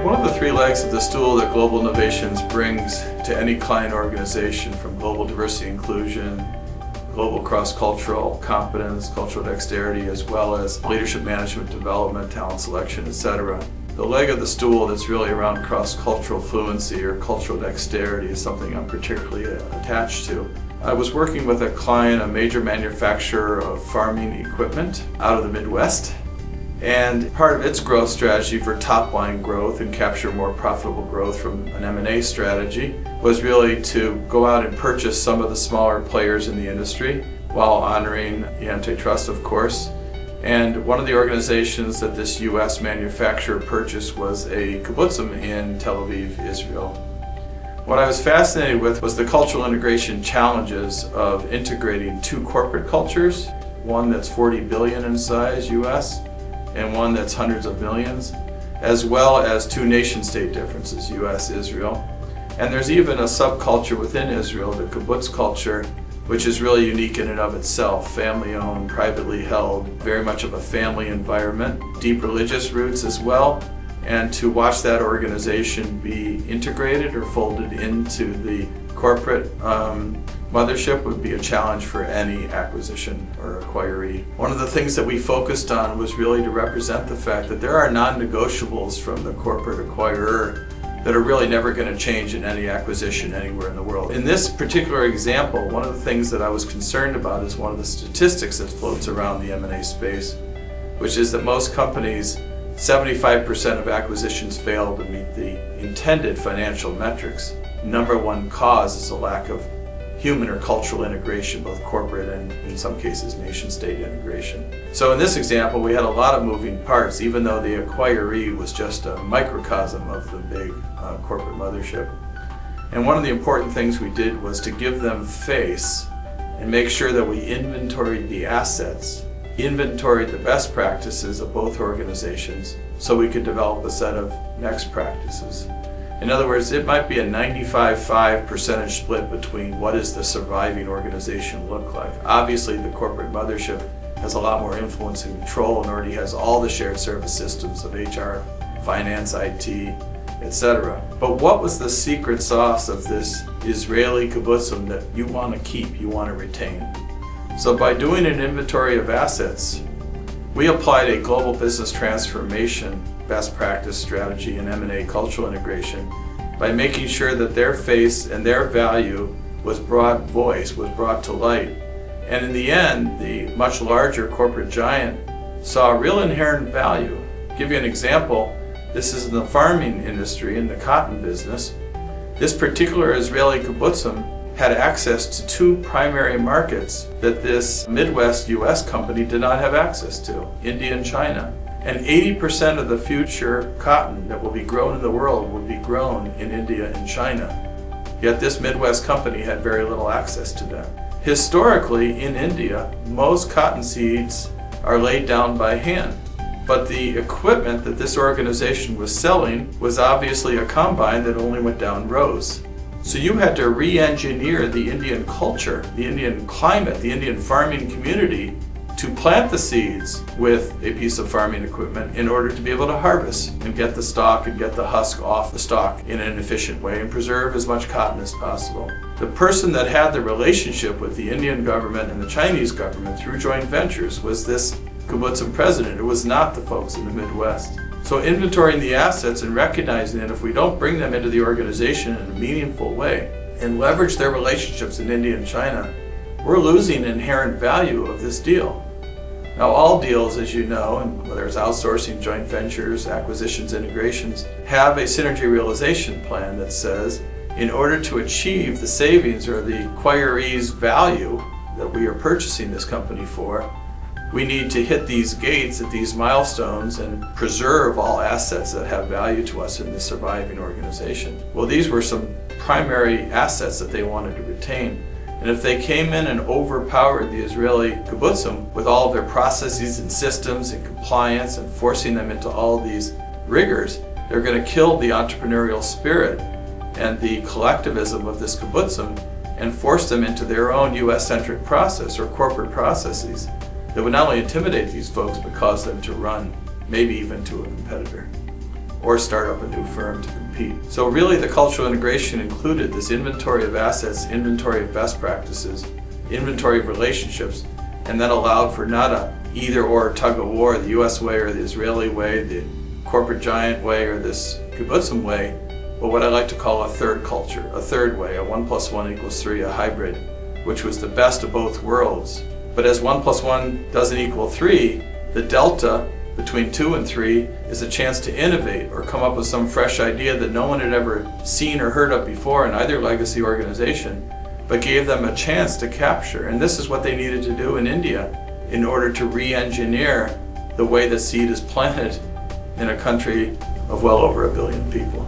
One of the three legs of the stool that Global Innovations brings to any client organization, from global diversity inclusion, global cross-cultural competence, cultural dexterity, as well as leadership management development, talent selection, etc. The leg of the stool that's really around cross-cultural fluency or cultural dexterity is something I'm particularly attached to. I was working with a client, a major manufacturer of farming equipment out of the Midwest. And part of its growth strategy for top-line growth and capture more profitable growth from an M&A strategy was really to go out and purchase some of the smaller players in the industry while honoring the antitrust, of course. And one of the organizations that this U.S. manufacturer purchased was a kibbutzim in Tel Aviv, Israel. What I was fascinated with was the cultural integration challenges of integrating two corporate cultures, one that's 40 billion in size, U.S., and one that's hundreds of millions, as well as two nation-state differences, U.S., Israel. And there's even a subculture within Israel, the kibbutz culture, which is really unique in and of itself, family-owned, privately held, very much of a family environment, deep religious roots as well. And to watch that organization be integrated or folded into the corporate mothership would be a challenge for any acquisition or acquiree. One of the things that we focused on was really to represent the fact that there are non-negotiables from the corporate acquirer that are really never going to change in any acquisition anywhere in the world. In this particular example, one of the things that I was concerned about is one of the statistics that floats around the M&A space, which is that most companies, 75% of acquisitions fail to meet the intended financial metrics. Number one cause is a lack of human or cultural integration, both corporate and, in some cases, nation-state integration. So in this example, we had a lot of moving parts, even though the acquiree was just a microcosm of the big corporate mothership. And one of the important things we did was to give them face and make sure that we inventoried the assets, inventoried the best practices of both organizations, so we could develop a set of next practices. In other words, it might be a 95-5% split between what does the surviving organization look like. Obviously, the corporate mothership has a lot more influence and control and already has all the shared service systems of HR, finance, IT, etc. But what was the secret sauce of this Israeli kibbutzim that you want to keep, you want to retain? So by doing an inventory of assets, we applied a global business transformation best practice strategy in M&A cultural integration by making sure that their face and their value was brought to light. And in the end, the much larger corporate giant saw a real inherent value. To give you an example, this is in the farming industry, in the cotton business. This particular Israeli kibbutzim had access to two primary markets that this Midwest US company did not have access to, India and China. And 80% of the future cotton that will be grown in the world will be grown in India and China. Yet this Midwest company had very little access to them. Historically, in India, most cotton seeds are laid down by hand. But the equipment that this organization was selling was obviously a combine that only went down rows. So you had to re-engineer the Indian culture, the Indian climate, the Indian farming community to plant the seeds with a piece of farming equipment in order to be able to harvest and get the stalk and get the husk off the stalk in an efficient way and preserve as much cotton as possible. The person that had the relationship with the Indian government and the Chinese government through joint ventures was this kibbutzim president. It was not the folks in the Midwest. So inventorying the assets and recognizing that if we don't bring them into the organization in a meaningful way and leverage their relationships in India and China, we're losing inherent value of this deal. Now all deals, as you know, and whether it's outsourcing, joint ventures, acquisitions, integrations, have a synergy realization plan that says in order to achieve the savings or the acquiree's value that we are purchasing this company for, we need to hit these gates at these milestones and preserve all assets that have value to us in the surviving organization. Well, these were some primary assets that they wanted to retain. And if they came in and overpowered the Israeli kibbutzim with all of their processes and systems and compliance and forcing them into all these rigors, they're going to kill the entrepreneurial spirit and the collectivism of this kibbutzim and force them into their own US-centric process or corporate processes that would not only intimidate these folks but cause them to run, maybe even to a competitor. or start up a new firm to compete. So really the cultural integration included this inventory of assets, inventory of best practices, inventory of relationships, and that allowed for not a either or tug of war, the US way or the Israeli way, the corporate giant way or this kibbutzim way, but what I like to call a third culture, a third way, a 1 + 1 = 3, a hybrid, which was the best of both worlds. But as 1 + 1 doesn't equal 3, the delta between 2 and 3 is a chance to innovate or come up with some fresh idea that no one had ever seen or heard of before in either legacy organization, but gave them a chance to capture. And this is what they needed to do in India in order to re-engineer the way that seed is planted in a country of well over 1 billion people.